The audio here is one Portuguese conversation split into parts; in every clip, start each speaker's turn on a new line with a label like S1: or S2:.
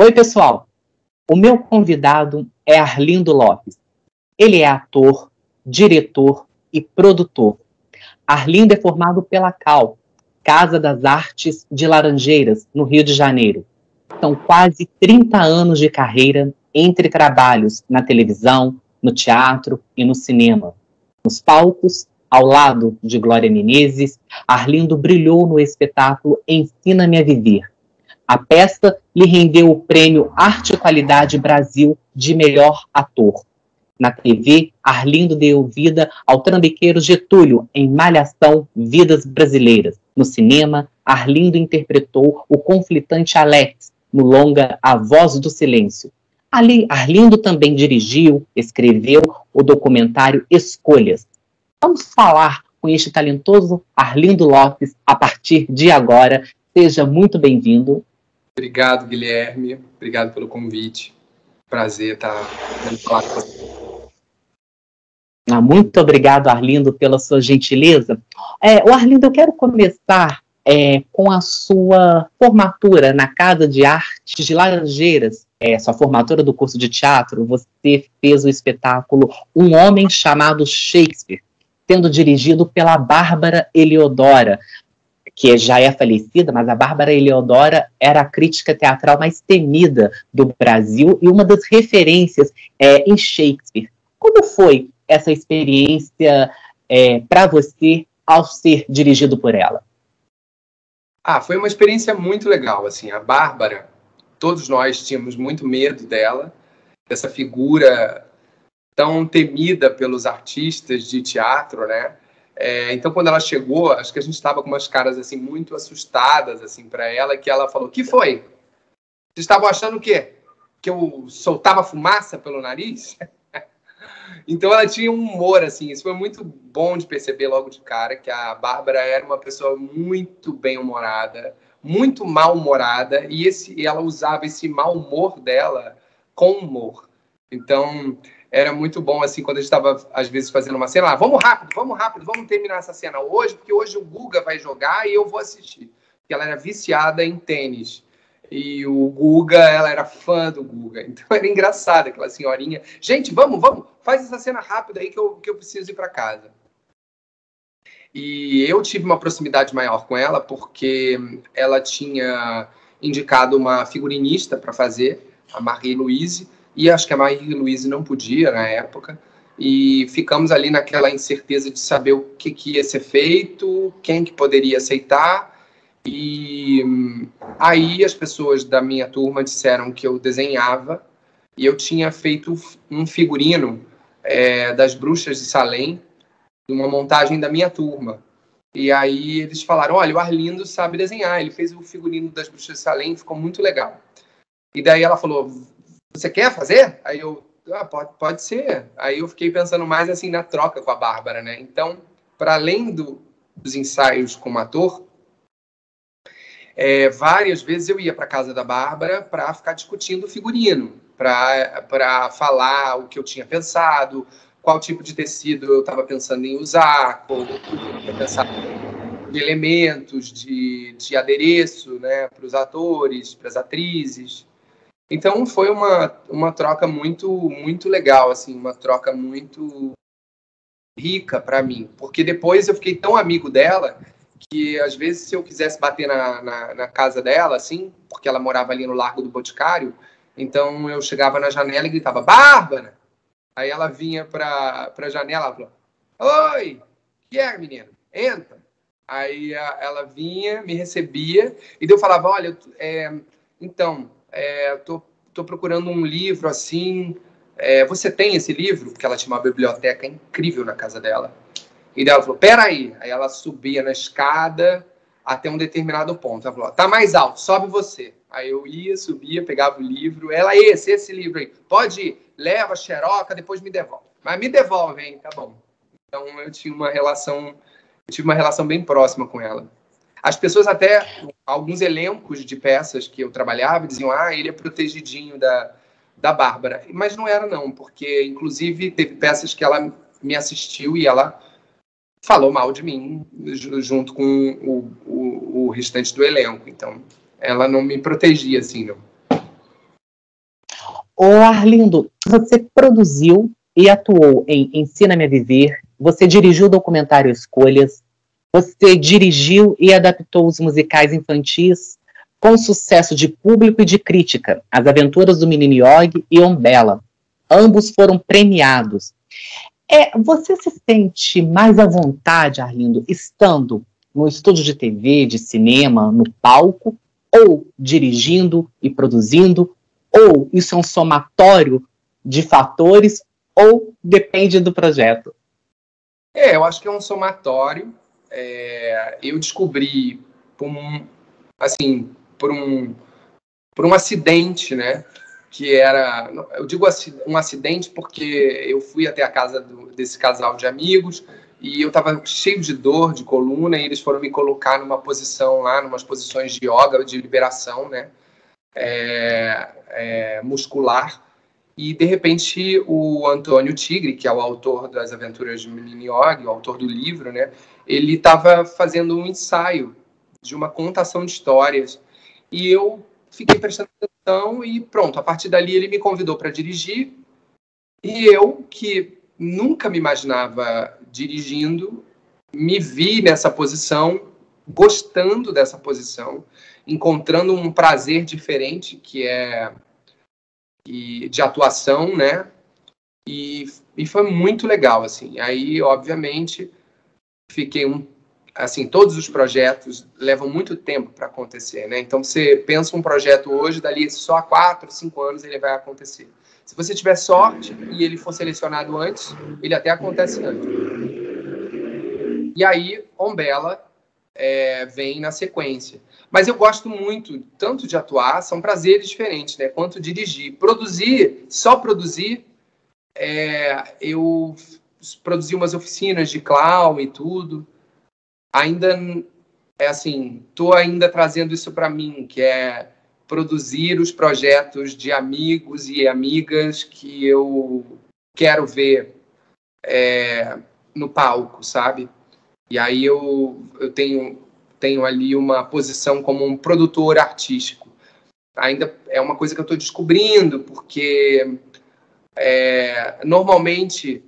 S1: Oi, pessoal. O meu convidado é Arlindo Lopes. Ele é ator, diretor e produtor. Arlindo é formado pela CAL, Casa das Artes de Laranjeiras, no Rio de Janeiro. São quase 30 anos de carreira entre trabalhos na televisão, no teatro e no cinema. Nos palcos, ao lado de Glória Menezes, Arlindo brilhou no espetáculo Ensina-me a Viver. A peça lhe rendeu o prêmio Arte e Qualidade Brasil de melhor ator. Na TV, Arlindo deu vida ao trambiqueiro Getúlio em Malhação Vidas Brasileiras. No cinema, Arlindo interpretou o conflitante Alex no longa A Voz do Silêncio. Arlindo também dirigiu, escreveu o documentário Escolhas. Vamos falar com este talentoso Arlindo Lopes a partir de agora. Seja muito bem-vindo.
S2: Obrigado, Guilherme. Obrigado pelo convite. Prazer estar falando com você.
S1: Muito obrigado, Arlindo, pela sua gentileza. Arlindo, eu quero começar com a sua formatura na Casa de Artes de Laranjeiras. Sua formatura do curso de teatro, você fez o espetáculo Um Homem Chamado Shakespeare, sendo dirigido pela Bárbara Eliodora, que já é falecida, mas a Bárbara Eliodora era a crítica teatral mais temida do Brasil e uma das referências em Shakespeare. Como foi essa experiência para você ao ser dirigido por ela?
S2: Foi uma experiência muito legal. Assim, a Bárbara, todos nós tínhamos muito medo dela, dessa figura tão temida pelos artistas de teatro, né? Então, quando ela chegou, acho que a gente estava com umas caras assim, muito assustadas assim, para ela, que ela falou: "Que foi? Vocês estavam achando o quê? Que eu soltava fumaça pelo nariz?" Então, ela tinha um humor, assim, isso foi muito bom de perceber logo de cara, que a Bárbara era uma pessoa muito bem-humorada, muito mal-humorada, e ela usava esse mau humor dela com humor. Então, era muito bom, assim, quando a gente estava, às vezes, fazendo uma cena, vamos rápido, vamos terminar essa cena hoje, porque hoje o Guga vai jogar e eu vou assistir. Porque ela era viciada em tênis. E o Guga, ela era fã do Guga. Então, era engraçado aquela senhorinha. Gente, vamos, faz essa cena rápida aí que eu preciso ir para casa. E eu tive uma proximidade maior com ela, porque ela tinha indicado uma figurinista para fazer, a Marie-Louise, e acho que a Marie-Louise não podia na época, e ficamos ali naquela incerteza de saber o que ia ser feito, quem que poderia aceitar, e aí as pessoas da minha turma disseram que eu desenhava, e eu tinha feito um figurino das Bruxas de Salem, uma montagem da minha turma. E aí eles falaram: olha, o Arlindo sabe desenhar, ele fez o figurino das Bruxas de Salem, ficou muito legal. E daí ela falou: você quer fazer? Aí eu, pode ser. Aí eu fiquei pensando mais assim na troca com a Bárbara, né? Então, para além dos ensaios como ator, várias vezes eu ia para casa da Bárbara para ficar discutindo o figurino, para falar o que eu tinha pensado, qual tipo de tecido eu estava pensando em usar, como eu tinha pensado de elementos, de adereço, né, para os atores, para as atrizes. Então, foi uma troca muito, muito legal, assim, uma troca muito rica para mim, porque depois eu fiquei tão amigo dela que, às vezes, se eu quisesse bater na casa dela, assim, porque ela morava ali no Largo do Boticário, então eu chegava na janela e gritava: Bárbara! Aí ela vinha para a janela e falou: oi, que é, menino? Entra. Aí ela vinha, me recebia, e daí eu falava: olha, tô procurando um livro assim, você tem esse livro? Porque ela tinha uma biblioteca incrível na casa dela. E daí ela falou: peraí. Aí ela subia na escada até um determinado ponto. Ela falou: tá mais alto, sobe você. Aí eu ia, subia, pegava o livro. Ela: esse livro aí. Pode ir, leva, xeroca, depois me devolve. Mas me devolve, hein? Tá bom. Então eu tive uma relação bem próxima com ela. As pessoas até, alguns elencos de peças que eu trabalhava, diziam: ele é protegidinho da Bárbara. Mas não era não, porque inclusive teve peças que ela me assistiu e ela falou mal de mim junto com o restante do elenco. Então, ela não me protegia assim, não.
S1: Ô Arlindo, você produziu e atuou em Ensina-me a Viver, você dirigiu o documentário Escolhas, você dirigiu e adaptou os musicais infantis com sucesso de público e de crítica, As Aventuras do Menino Yogi e Umbella. Ambos foram premiados. Você se sente mais à vontade, Arlindo, estando no estúdio de TV, de cinema, no palco, ou dirigindo e produzindo, ou isso é um somatório de fatores, ou depende do projeto?
S2: Eu acho que é um somatório. Eu descobri por um acidente, né? Que era, eu digo um acidente porque eu fui até a casa desse casal de amigos e eu estava cheio de dor de coluna e eles foram me colocar numa posição lá, numas posições de yoga, de liberação, né? Muscular. E, de repente, o Antônio Tigre, que é o autor das Aventuras de Menino Yogi, o autor do livro, né? Ele estava fazendo um ensaio de uma contação de histórias. E eu fiquei prestando atenção e pronto, a partir dali ele me convidou para dirigir. E eu, que nunca me imaginava dirigindo, me vi nessa posição, gostando dessa posição, encontrando um prazer diferente de atuação, né? E foi muito legal, assim. Aí, obviamente, assim, todos os projetos levam muito tempo para acontecer, né? Então, você pensa um projeto hoje, dali só há 4, 5 anos ele vai acontecer. Se você tiver sorte e ele for selecionado antes, ele até acontece antes. E aí, Umbella vem na sequência. Mas eu gosto muito, tanto de atuar, são prazeres diferentes, né? Quanto dirigir. Só produzir, eu produzi umas oficinas de clown e tudo. Ainda, estou ainda trazendo isso para mim, que é produzir os projetos de amigos e amigas que eu quero ver no palco, sabe? E aí eu tenho ali uma posição como um produtor artístico. Ainda é uma coisa que eu estou descobrindo, porque normalmente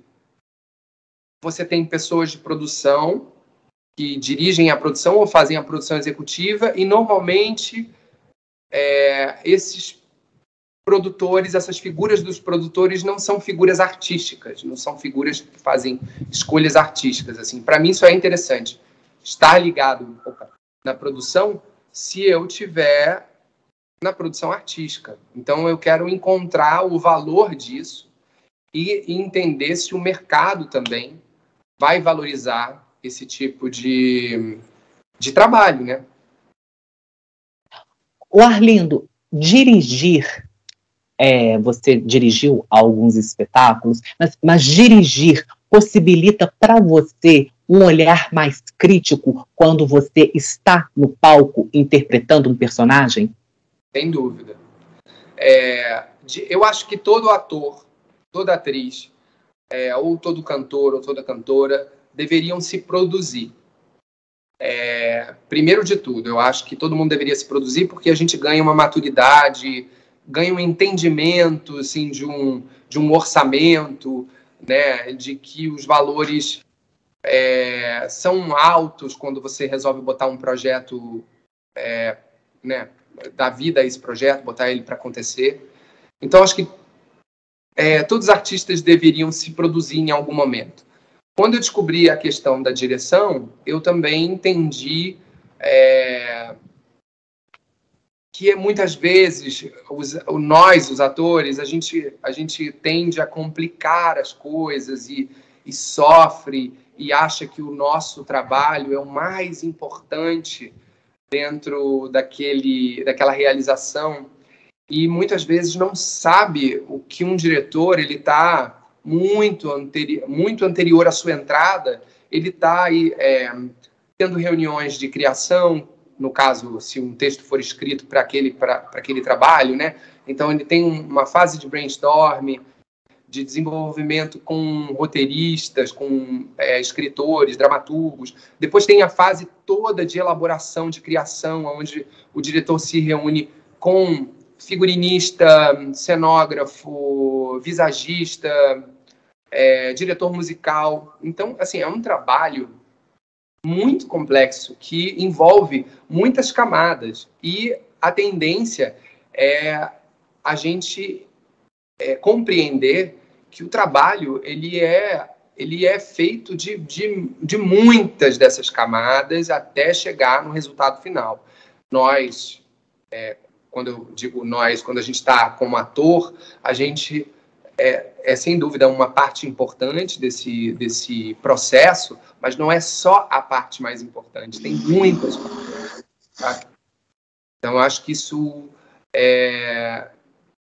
S2: você tem pessoas de produção que dirigem a produção ou fazem a produção executiva, e normalmente esses produtores, essas figuras dos produtores não são figuras artísticas, não são figuras que fazem escolhas artísticas. Assim, para mim isso é interessante, estar ligado na produção se eu tiver na produção artística. Então eu quero encontrar o valor disso e entender se o mercado também vai valorizar esse tipo de trabalho, né?
S1: O Arlindo, dirigir, você dirigiu alguns espetáculos, mas dirigir possibilita para você um olhar mais crítico quando você está no palco interpretando um personagem?
S2: Sem dúvida. Eu acho que todo ator, toda atriz, ou todo cantor ou toda cantora deveriam se produzir. Primeiro de tudo, eu acho que todo mundo deveria se produzir porque a gente ganha uma maturidade, ganha um entendimento assim, de um orçamento, né, de que os valores são altos quando você resolve botar um projeto, né, dar vida a esse projeto, botar ele para acontecer. Então, acho que todos os artistas deveriam se produzir em algum momento. Quando eu descobri a questão da direção, eu também entendi que muitas vezes nós, os atores, a gente tende a complicar as coisas e sofre e acha que o nosso trabalho é o mais importante dentro daquela realização, e muitas vezes não sabe o que um diretor, ele está muito anterior à sua entrada, ele está aí tendo reuniões de criação, no caso, se um texto for escrito para aquele trabalho, né? Então ele tem uma fase de brainstorm, de desenvolvimento com roteiristas, com escritores, dramaturgos. Depois tem a fase toda de elaboração, de criação, onde o diretor se reúne com figurinista, cenógrafo, visagista, diretor musical. Então, assim, é um trabalho muito complexo que envolve muitas camadas, e a tendência é a gente compreender que o trabalho ele é feito de muitas dessas camadas até chegar no resultado final. Nós, quando eu digo nós, quando a gente está como ator, a gente sem dúvida uma parte importante desse processo, mas não é só a parte mais importante, tem muitas partes, tá? Então, eu acho que isso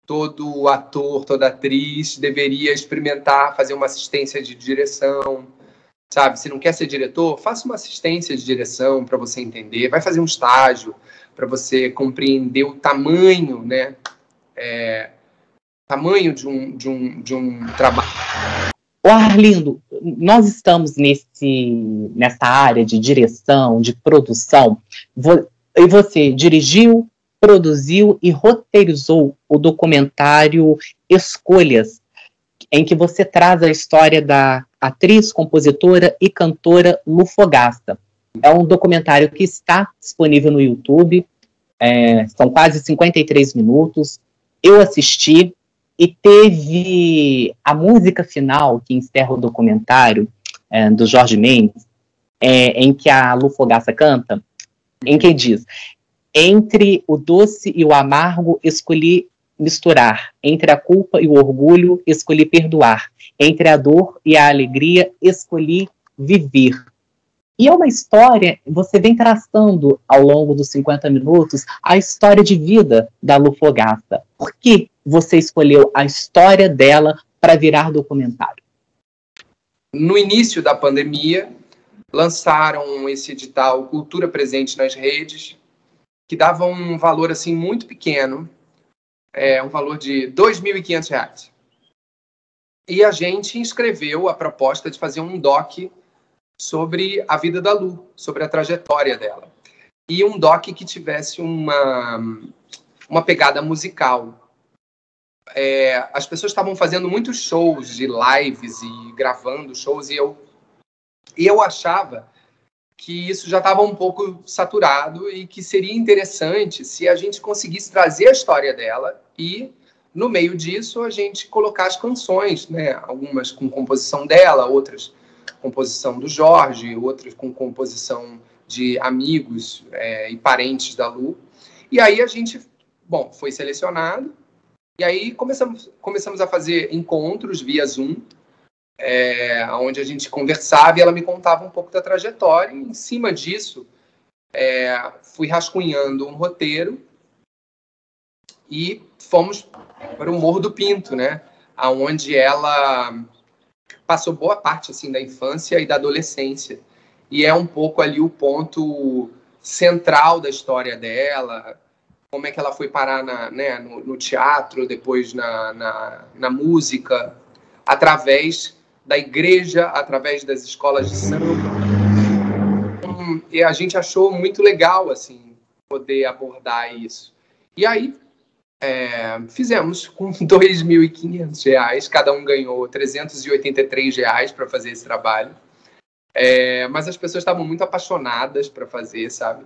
S2: todo ator, toda atriz deveria experimentar fazer uma assistência de direção, sabe? Se não quer ser diretor, faça uma assistência de direção para você entender, vai fazer um estágio para você compreender o tamanho, né? Tamanho de um trabalho.
S1: Ô Arlindo, nós estamos nessa área de direção, de produção, e você dirigiu, produziu e roteirizou o documentário Escolhas, em que você traz a história da atriz, compositora e cantora Lu Fogaça. É um documentário que está disponível no YouTube, são quase 53 minutos. Eu assisti, e teve a música final que encerra o documentário, do Jorge Mendes, em que a Lu Fogaça canta, em que diz: entre o doce e o amargo escolhi misturar, entre a culpa e o orgulho escolhi perdoar, entre a dor e a alegria escolhi viver. E é uma história, você vem traçando ao longo dos 50 minutos a história de vida da Lu Fogaça. Por que você escolheu a história dela para virar documentário?
S2: No início da pandemia, lançaram esse edital Cultura Presente nas Redes, que dava um valor assim muito pequeno, um valor de R$ 2.500. E a gente inscreveu a proposta de fazer um doc sobre a vida da Lu, sobre a trajetória dela. E um doc que tivesse uma pegada musical. As pessoas estavam fazendo muitos shows de lives e gravando shows, e eu achava que isso já estava um pouco saturado e que seria interessante se a gente conseguisse trazer a história dela e, no meio disso, a gente colocar as canções, né? Algumas com composição dela, outras composição do Jorge, outras com composição de amigos e parentes da Lu. E aí a gente, foi selecionado, e aí começamos a fazer encontros via Zoom, onde a gente conversava e ela me contava um pouco da trajetória, e em cima disso fui rascunhando um roteiro e fomos para o Morro do Pinto, né? Onde ela passou boa parte assim, da infância e da adolescência. E é um pouco ali o ponto central da história dela, como é que ela foi parar no teatro, depois na música, através da igreja, através das escolas de samba. E a gente achou muito legal assim, poder abordar isso. E aí, fizemos com R$ 2.500, cada um ganhou R$ 383 para fazer esse trabalho, mas as pessoas estavam muito apaixonadas para fazer, sabe?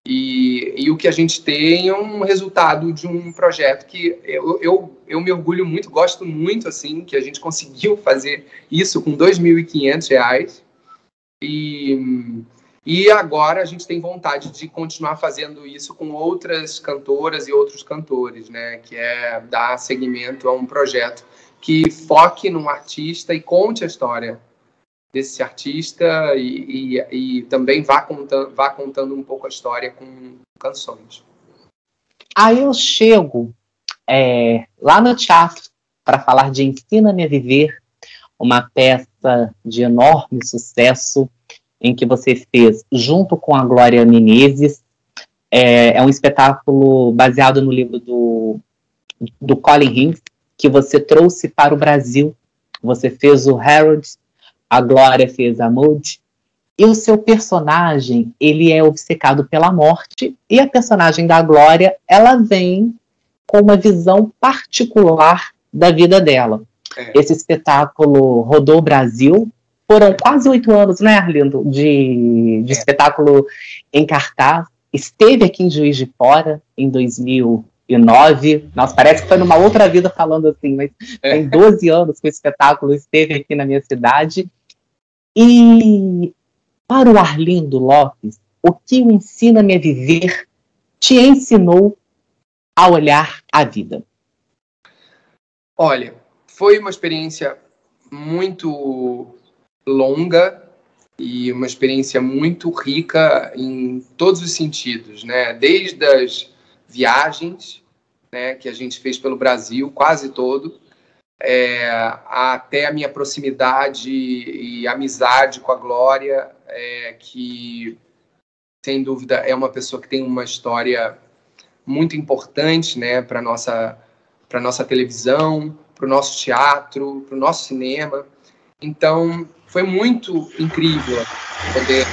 S2: E o que a gente tem é um resultado de um projeto que eu me orgulho muito, gosto muito, assim, que a gente conseguiu fazer isso com R$ 2.500, e agora a gente tem vontade de continuar fazendo isso com outras cantoras e outros cantores, né? Que é dar seguimento a um projeto que foque num artista e conte a história desse artista e também vá contando um pouco a história com canções.
S1: Aí eu chego lá no teatro para falar de Ensina-me a Viver, uma peça de enorme sucesso, em que você fez junto com a Glória Menezes. É um espetáculo baseado no livro do Colin Hinds, que você trouxe para o Brasil. Você fez o Harold, a Glória fez a Maud, e o seu personagem, ele é obcecado pela morte, e a personagem da Glória, ela vem com uma visão particular da vida dela. Esse espetáculo rodou o Brasil. Foram quase 8 anos, né, Arlindo, de espetáculo em cartaz. Esteve aqui em Juiz de Fora, em 2009. Nossa, parece que foi numa outra vida falando assim, mas tem 12 anos que o espetáculo esteve aqui na minha cidade. E para o Arlindo Lopes, o que o Ensina-me a Viver te ensinou a olhar a vida?
S2: Olha, foi uma experiência muito longa e uma experiência muito rica em todos os sentidos, né? Desde as viagens, né, que a gente fez pelo Brasil, quase todo, até a minha proximidade e amizade com a Glória, que, sem dúvida, é uma pessoa que tem uma história muito importante, né, para nossa televisão, para o nosso teatro, para o nosso cinema. Então, foi muito incrível poder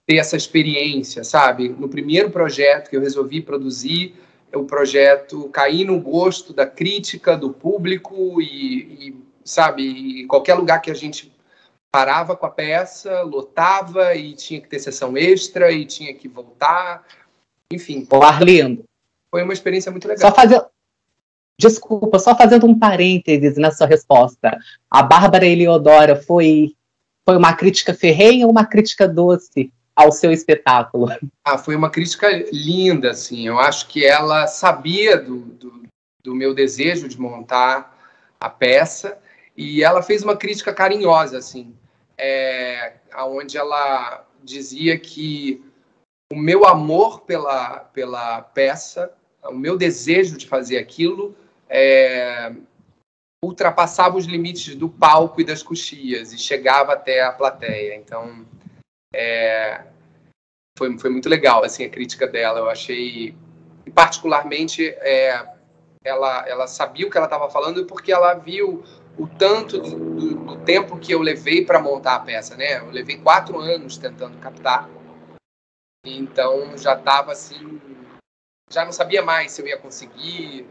S2: ter essa experiência, sabe? No primeiro projeto que eu resolvi produzir, o projeto cair no gosto da crítica, do público sabe, e qualquer lugar que a gente parava com a peça, lotava e tinha que ter sessão extra e tinha que voltar. Enfim.
S1: Arlindo,
S2: foi uma experiência muito legal.
S1: Desculpa, só fazendo um parênteses na sua resposta. A Bárbara Eliodora foi uma crítica ferrenha ou uma crítica doce ao seu espetáculo?
S2: Foi uma crítica linda, assim. Eu acho que ela sabia do meu desejo de montar a peça e ela fez uma crítica carinhosa, assim, onde ela dizia que o meu amor pela peça, o meu desejo de fazer aquilo, ultrapassava os limites do palco e das coxias e chegava até a plateia. Então, foi muito legal, assim, a crítica dela. Eu achei, particularmente, ela sabia o que ela estava falando porque ela viu o tanto do tempo que eu levei para montar a peça, né? Eu levei 4 anos tentando captar. Então, já estava assim, já não sabia mais se eu ia conseguir,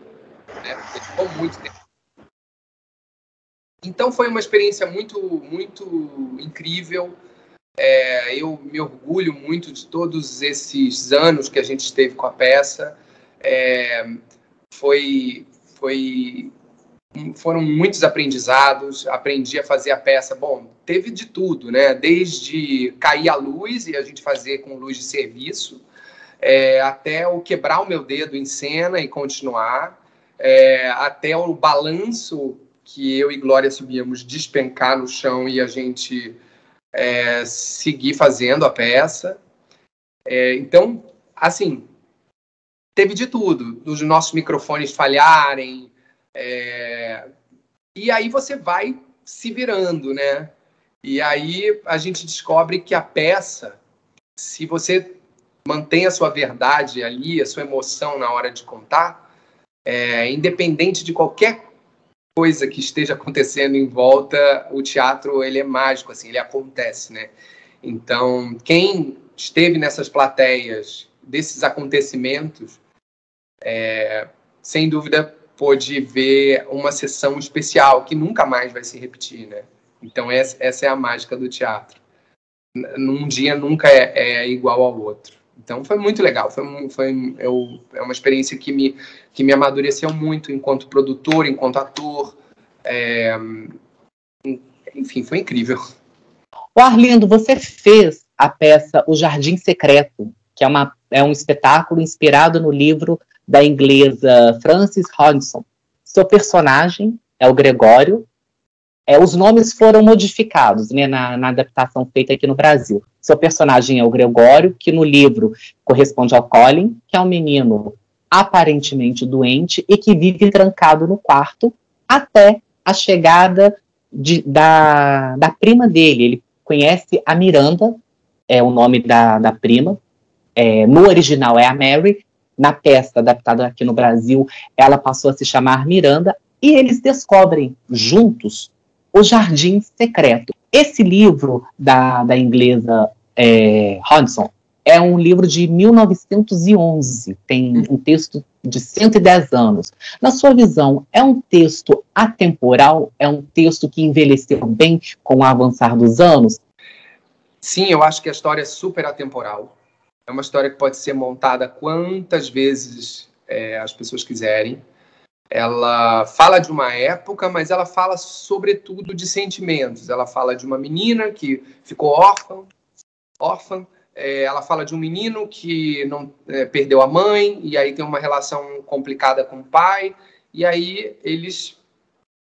S2: né? Porque ficou muito tempo. Então, foi uma experiência muito, muito incrível. Eu me orgulho muito de todos esses anos que a gente esteve com a peça. Foram muitos aprendizados. Aprendi a fazer a peça. Bom, teve de tudo, né? Desde cair a luz e a gente fazer com luz de serviço, até o quebrar o meu dedo em cena e continuar, até o balanço que eu e Glória subíamos, despencar no chão e a gente seguir fazendo a peça. Então, assim, teve de tudo, dos nossos microfones falharem, e aí você vai se virando, né? E aí a gente descobre que a peça, se você mantém a sua verdade ali, a sua emoção na hora de contar, independente de qualquer coisa que esteja acontecendo em volta, o teatro, ele é mágico, assim, ele acontece, né? Então, quem esteve nessas plateias desses acontecimentos, sem dúvida, pôde ver uma sessão especial que nunca mais vai se repetir, né? Então, essa é a mágica do teatro. Num dia nunca é igual ao outro. Então, foi muito legal. É uma experiência que me amadureceu muito enquanto produtor, enquanto ator. Enfim, foi incrível.
S1: Arlindo, você fez a peça O Jardim Secreto, que é um espetáculo inspirado no livro da inglesa Frances Hodgson. Seu personagem é o Gregório. Os nomes foram modificados, né, na adaptação feita aqui no Brasil. Seu personagem é o Gregório, que no livro corresponde ao Colin, que é um menino aparentemente doente e que vive trancado no quarto até a chegada da prima dele. Ele conhece a Miranda, é o nome da prima. No original é a Mary. Na peça adaptada aqui no Brasil, ela passou a se chamar Miranda. E eles descobrem juntos O Jardim Secreto. Esse livro da inglesa Hodgson, é um livro de 1911, tem um texto de 110 anos. Na sua visão, é um texto atemporal? É um texto que envelheceu bem com o avançar dos anos?
S2: Sim, eu acho que a história é super atemporal. É uma história que pode ser montada quantas vezes as pessoas quiserem. Ela fala de uma época, mas ela fala sobretudo de sentimentos. Ela fala de uma menina que ficou órfã. Ela fala de um menino que não perdeu a mãe, e aí tem uma relação complicada com o pai, e aí eles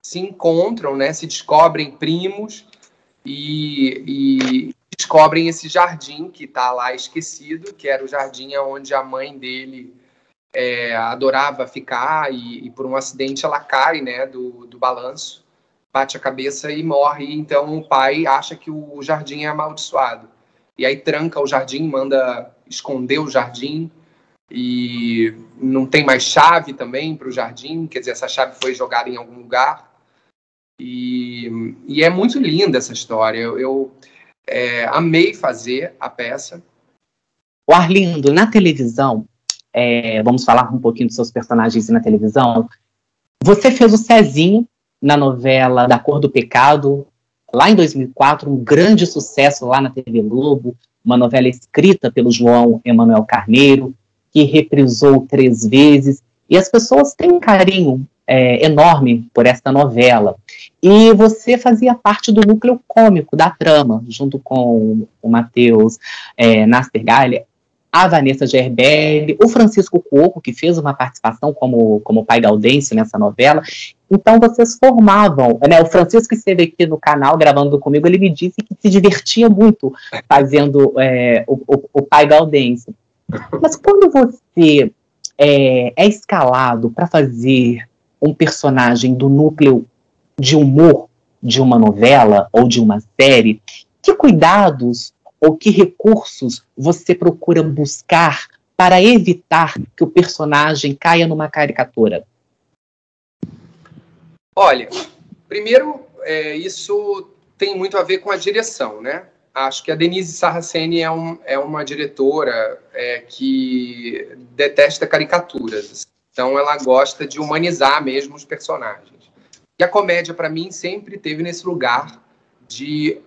S2: se encontram, né, se descobrem primos, e descobrem esse jardim que está lá esquecido, que era o jardim onde a mãe dele adorava ficar, e por um acidente ela cai, né, do balanço, bate a cabeça e morre. Então o pai acha que o jardim é amaldiçoado. E aí tranca o jardim, manda esconder o jardim, e não tem mais chave também para o jardim, quer dizer, essa chave foi jogada em algum lugar. E é muito linda essa história. Eu amei fazer a peça.
S1: O Arlindo, na televisão, vamos falar um pouquinho dos seus personagens na televisão. Você fez o Cezinho na novela Da Cor do Pecado, lá em 2004, um grande sucesso lá na TV Globo, uma novela escrita pelo João Emanuel Carneiro, que reprisou 3 vezes, e as pessoas têm um carinho enorme por essa novela. E você fazia parte do núcleo cômico da trama, junto com o Matheus Nastergalli, a Vanessa Gerbelli, o Francisco Cuoco, que fez uma participação como pai Gaudêncio nessa novela. Então vocês formavam, né? O Francisco esteve aqui no canal gravando comigo, ele me disse que se divertia muito fazendo o pai Gaudêncio. Mas quando você é escalado para fazer um personagem do núcleo de humor de uma novela ou de uma série, que cuidados ou que recursos você procura buscar para evitar que o personagem caia numa caricatura?
S2: Olha, primeiro, isso tem muito a ver com a direção, né? Acho que a Denise Sarraceni é uma diretora que detesta caricaturas. Então, ela gosta de humanizar mesmo os personagens. E a comédia, para mim, sempre teve nesse lugar de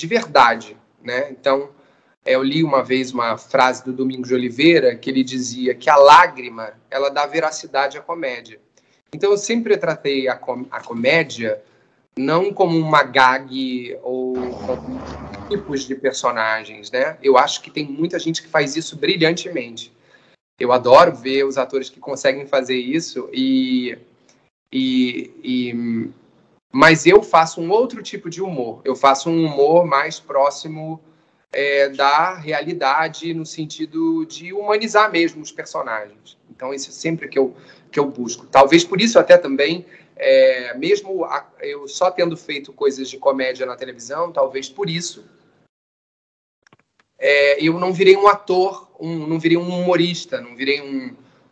S2: verdade, né? Então, eu li uma vez uma frase do Domingos de Oliveira que ele dizia que a lágrima, ela dá veracidade à comédia. Então, eu sempre tratei a comédia não como uma gag ou como tipos de personagens, né? Eu acho que tem muita gente que faz isso brilhantemente. Eu adoro ver os atores que conseguem fazer isso, mas eu faço um outro tipo de humor. Eu faço um humor mais próximo da realidade, no sentido de humanizar mesmo os personagens. Então, isso é sempre que eu busco. Talvez por isso até também, mesmo eu só tendo feito coisas de comédia na televisão, talvez por isso eu não virei um ator, não virei um humorista, não virei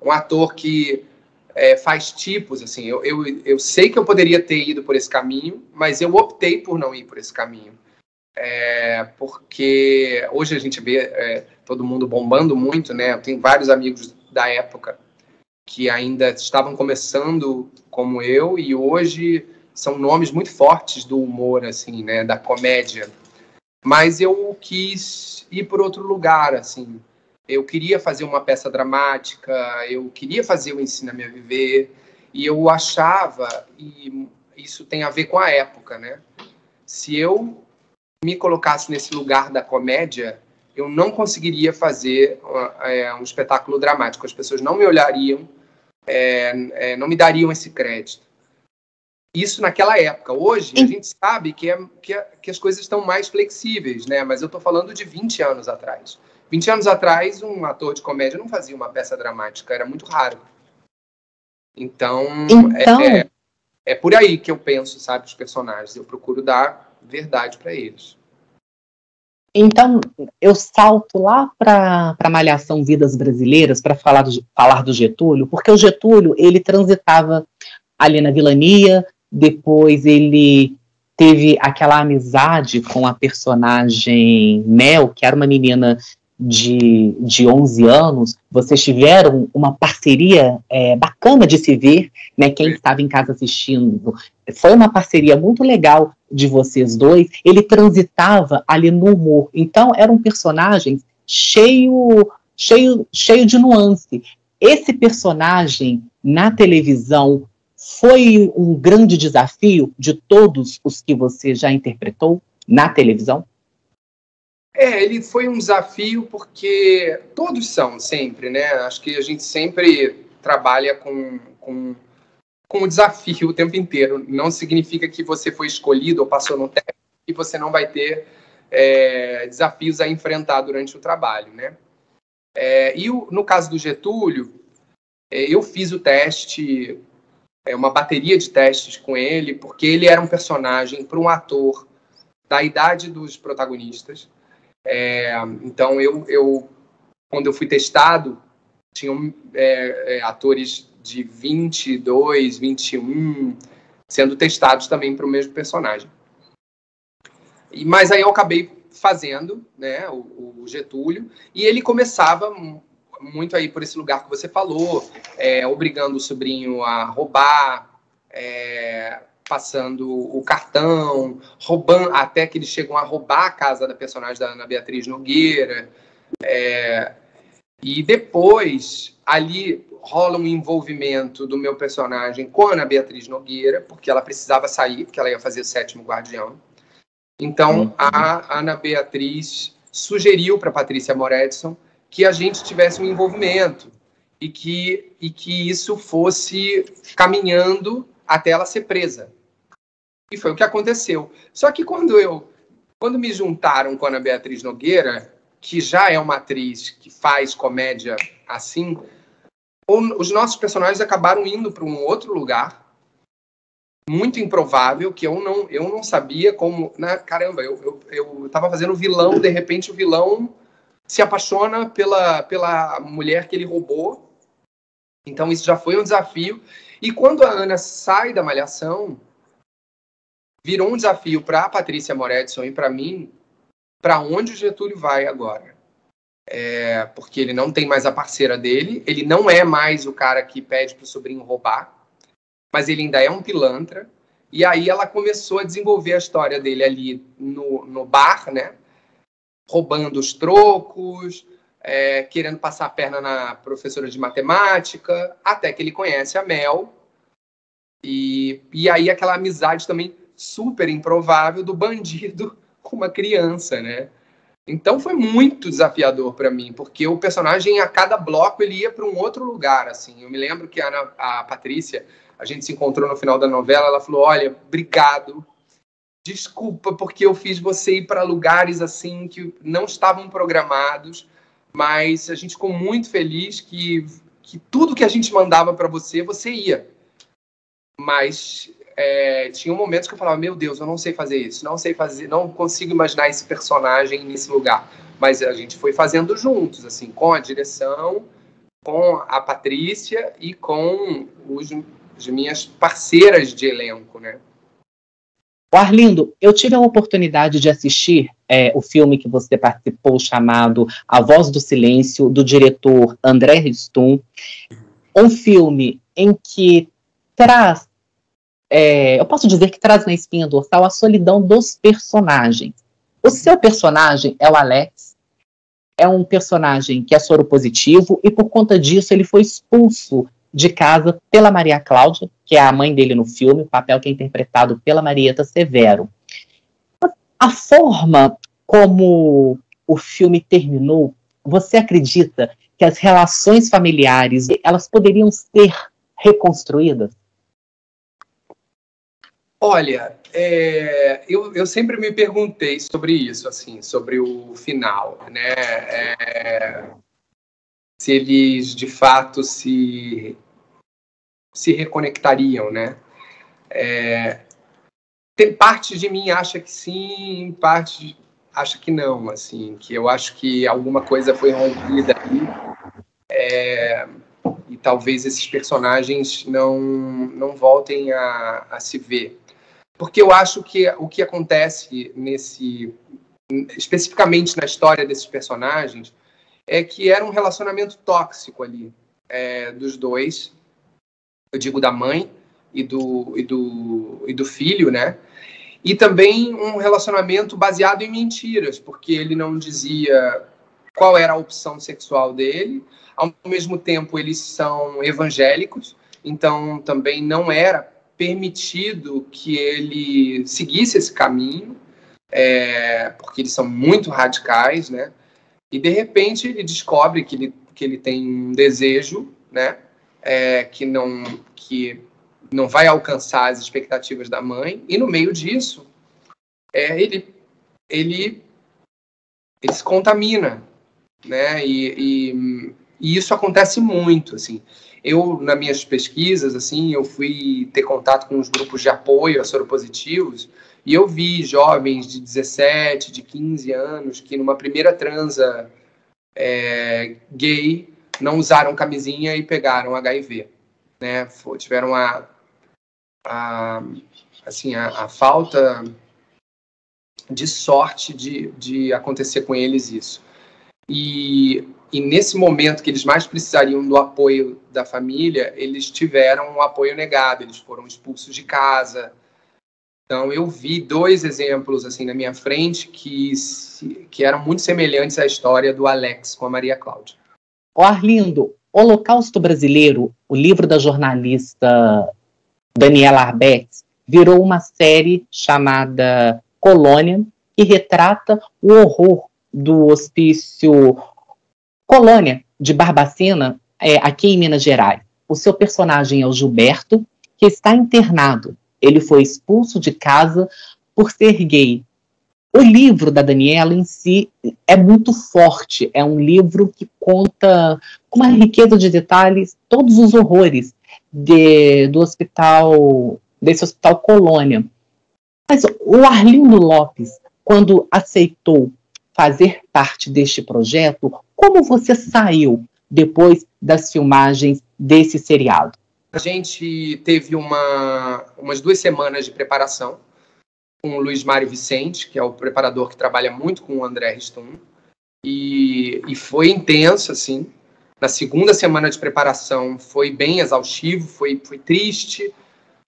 S2: um ator que faz tipos, assim. Eu sei que eu poderia ter ido por esse caminho, mas eu optei por não ir por esse caminho. Porque hoje a gente vê todo mundo bombando muito, né? Eu tenho vários amigos da época que ainda estavam começando como eu, e hoje são nomes muito fortes do humor, assim, né? Da comédia. Mas eu quis ir por outro lugar, assim. Eu queria fazer uma peça dramática, eu queria fazer o Ensina-me a Viver, e eu achava, e isso tem a ver com a época, né? Se eu me colocasse nesse lugar da comédia, eu não conseguiria fazer um espetáculo dramático. As pessoas não me olhariam, não me dariam esse crédito. Isso naquela época. Hoje, a gente sabe que as coisas estão mais flexíveis, né? Mas eu estou falando de 20 anos atrás. 20 anos atrás, um ator de comédia não fazia uma peça dramática, era muito raro. Então... É por aí que eu penso, sabe, os personagens. Eu procuro dar verdade para eles.
S1: Então, eu salto lá para Malhação Vidas Brasileiras para falar do Getúlio, porque o Getúlio, ele transitava ali na vilania, depois ele teve aquela amizade com a personagem Mel, que era uma menina de 11 anos. Vocês tiveram uma parceria bacana de se ver, né? Quem estava em casa assistindo, foi uma parceria muito legal de vocês dois. Ele transitava ali no humor, então era um personagem cheio de nuance. Esse personagem na televisão foi um grande desafio de todos os que você já interpretou na televisão?
S2: Ele foi um desafio porque todos são sempre, né? Acho que a gente sempre trabalha com o desafio o tempo inteiro. Não significa que você foi escolhido ou passou no teste e você não vai ter desafios a enfrentar durante o trabalho, né? No caso do Getúlio, eu fiz o teste, uma bateria de testes com ele, porque ele era um personagem para um ator da idade dos protagonistas. Então, quando eu fui testado, tinham atores de 22, 21, sendo testados também para o mesmo personagem. Mas aí eu acabei fazendo, né, o Getúlio, e ele começava muito aí por esse lugar que você falou, obrigando o sobrinho a roubar, passando o cartão, roubando, até que eles chegam a roubar a casa da personagem da Ana Beatriz Nogueira. E depois, ali rola um envolvimento do meu personagem com a Ana Beatriz Nogueira, porque ela precisava sair, porque ela ia fazer o 7º Guardião. Então, a Ana Beatriz sugeriu para Patrícia Moretson que a gente tivesse um envolvimento e que isso fosse caminhando até ela ser presa. E foi o que aconteceu. Só que quando me juntaram com a Ana Beatriz Nogueira, que já é uma atriz que faz comédia assim, os nossos personagens acabaram indo para um outro lugar, muito improvável, que eu não sabia como... Caramba, eu estava fazendo o vilão, de repente o vilão se apaixona pela mulher que ele roubou. Então isso já foi um desafio. E quando a Ana sai da Malhação, virou um desafio para a Patrícia Moretson e para mim, para onde o Getúlio vai agora. Porque ele não tem mais a parceira dele, ele não é mais o cara que pede para o sobrinho roubar, mas ele ainda é um pilantra. E aí ela começou a desenvolver a história dele ali no bar, né? Roubando os trocos, querendo passar a perna na professora de matemática, até que ele conhece a Mel. E aí aquela amizade também super improvável do bandido com uma criança, né? Então foi muito desafiador para mim, porque o personagem, a cada bloco, ele ia para um outro lugar, assim. Eu me lembro que a Patrícia, a gente se encontrou no final da novela, ela falou, olha, obrigado, desculpa, porque eu fiz você ir para lugares, assim, que não estavam programados, mas a gente ficou muito feliz que tudo que a gente mandava para você, você ia. Mas tinha momentos que eu falava, meu Deus, eu não sei fazer isso, não consigo imaginar esse personagem nesse lugar. Mas a gente foi fazendo juntos, assim, com a direção, com a Patrícia e com as minhas parceiras de elenco, né?
S1: Arlindo, eu tive a oportunidade de assistir o filme que você participou, chamado A Voz do Silêncio, do diretor André Riston. Um filme em que traz, eu posso dizer que traz na espinha dorsal a solidão dos personagens. O seu personagem é o Alex, é um personagem que é soropositivo e por conta disso ele foi expulso de casa pela Maria Cláudia, que é a mãe dele no filme, o papel que é interpretado pela Marieta Severo. A forma como o filme terminou, você acredita que as relações familiares, elas poderiam ser reconstruídas?
S2: Olha, eu sempre me perguntei sobre isso, assim, sobre o final, né? Se eles, de fato, se reconectariam, né? Tem parte de mim acha que sim, parte acha que não, assim, que eu acho que alguma coisa foi rompida ali, e talvez esses personagens não voltem a se ver. porque eu acho que o que acontece especificamente na história desses personagens, é que era um relacionamento tóxico ali, dos dois, eu digo da mãe e do filho, né? E também um relacionamento baseado em mentiras, porque ele não dizia qual era a opção sexual dele, ao mesmo tempo eles são evangélicos, então também não era permitido que ele seguisse esse caminho, porque eles são muito radicais, né? E de repente ele descobre que ele tem um desejo, né? Que não vai alcançar as expectativas da mãe, e no meio disso ele se contamina, né? E isso acontece muito, assim. Eu, nas minhas pesquisas, assim, eu fui ter contato com os grupos de apoio a soropositivos, e eu vi jovens de 17, de 15 anos que numa primeira transa gay não usaram camisinha e pegaram HIV, né? Tiveram a falta de sorte de acontecer com eles isso. E nesse momento que eles mais precisariam do apoio da família, eles tiveram um apoio negado, eles foram expulsos de casa. Então, eu vi 2 exemplos assim na minha frente que eram muito semelhantes à história do Alex com a Maria Cláudia.
S1: Ó, Arlindo, Holocausto Brasileiro, o livro da jornalista Daniela Arbex, virou uma série chamada Colônia, que retrata o horror do hospício Colônia de Barbacena, aqui em Minas Gerais. O seu personagem é o Gilberto, que está internado. Ele foi expulso de casa por ser gay. O livro da Daniela em si é muito forte. É um livro que conta com uma riqueza de detalhes todos os horrores desse hospital Colônia. Mas o Arlindo Lopes, quando aceitou fazer parte deste projeto, como você saiu depois das filmagens desse seriado?
S2: A gente teve umas 2 semanas de preparação com o Luiz Mário Vicente, que é o preparador que trabalha muito com o André Riston, e foi intenso, assim. Na segunda semana de preparação foi bem exaustivo, foi triste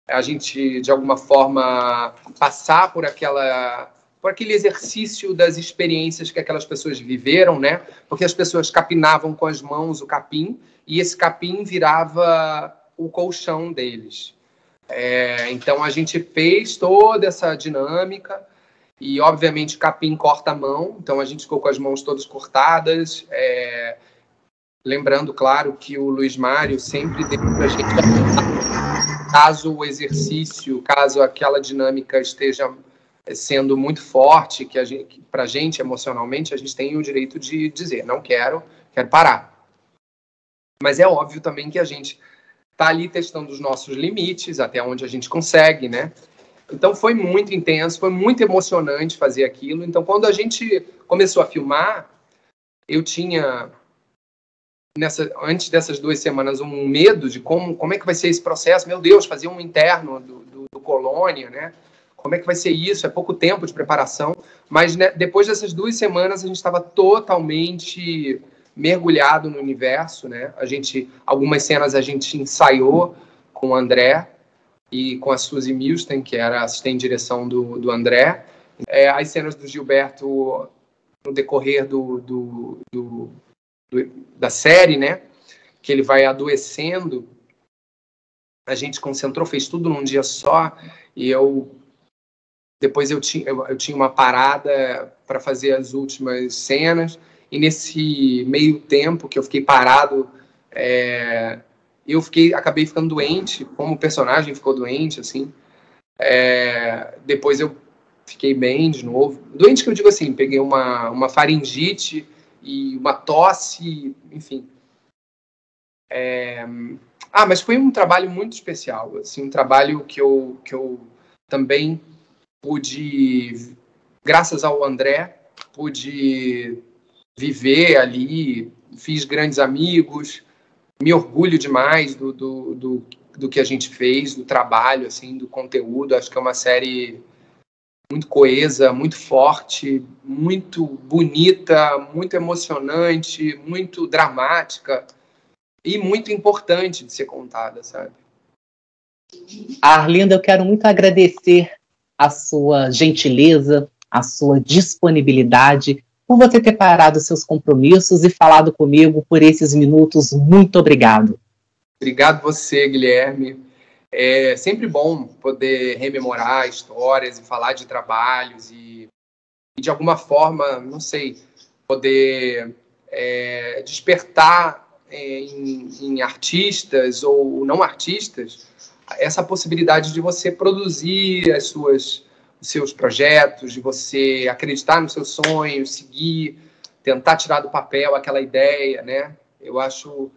S2: a gente, de alguma forma, passar por aquele exercício das experiências que aquelas pessoas viveram, né? Porque as pessoas capinavam com as mãos o capim, e esse capim virava o colchão deles. Então, a gente fez toda essa dinâmica, e, obviamente, o capim corta a mão, então a gente ficou com as mãos todas cortadas, lembrando, claro, que o Luiz Mário sempre deu para a gente, caso o exercício, caso aquela dinâmica esteja sendo muito forte, que para a gente, emocionalmente, a gente tem o direito de dizer, não quero parar. Mas é óbvio também que a gente está ali testando os nossos limites, até onde a gente consegue, né? Então foi muito intenso, foi muito emocionante fazer aquilo. Então, quando a gente começou a filmar, eu tinha, antes dessas 2 semanas, um medo de como é que vai ser esse processo. Meu Deus, fazer um interno do Colônia, né? Como é que vai ser isso? É pouco tempo de preparação. Mas, né, depois dessas 2 semanas, a gente estava totalmente mergulhado no universo, né? Algumas cenas a gente ensaiou com o André e com a Suzy Milstein, que era assistente de direção do André. As cenas do Gilberto no decorrer da série, né? Que ele vai adoecendo. A gente concentrou, fez tudo num dia só, e depois eu tinha uma parada para fazer as últimas cenas, e nesse meio tempo que eu fiquei parado, acabei ficando doente, como o personagem ficou doente, assim. Depois eu fiquei bem de novo. Doente que eu digo assim, peguei uma faringite e uma tosse, enfim. Mas foi um trabalho muito especial, assim, um trabalho que eu também pude, graças ao André, pude viver ali, fiz grandes amigos, me orgulho demais do do que a gente fez, do trabalho, assim, do conteúdo. Acho que é uma série muito coesa, muito forte, muito bonita, muito emocionante, muito dramática e muito importante de ser contada, sabe?
S1: Arlinda, eu quero muito agradecer a sua gentileza, a sua disponibilidade, por você ter parado seus compromissos e falado comigo por esses minutos. Muito obrigado.
S2: Obrigado você, Guilherme. É sempre bom poder rememorar histórias e falar de trabalhos e de alguma forma, não sei, poder despertar em artistas ou não artistas essa possibilidade de você produzir os seus projetos, de você acreditar nos seus sonhos, seguir, tentar tirar do papel aquela ideia, né? Eu acho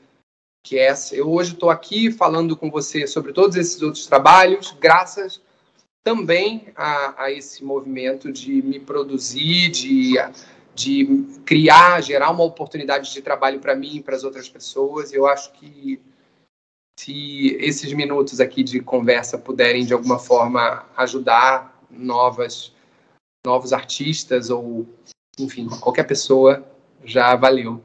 S2: que eu hoje estou aqui falando com você sobre todos esses outros trabalhos, graças também a esse movimento de me produzir, de criar, gerar uma oportunidade de trabalho para mim e para as outras pessoas. Eu acho que se esses minutos aqui de conversa puderem, de alguma forma, ajudar novos artistas ou, enfim, qualquer pessoa, já valeu.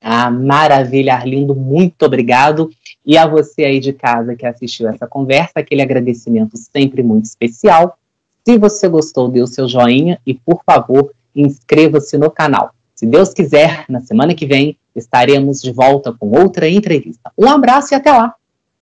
S1: Ah, maravilha, Arlindo, muito obrigado. E a você aí de casa que assistiu essa conversa, aquele agradecimento sempre muito especial. Se você gostou, dê o seu joinha e, por favor, inscreva-se no canal. Se Deus quiser, na semana que vem, estaremos de volta com outra entrevista. Um abraço e até lá!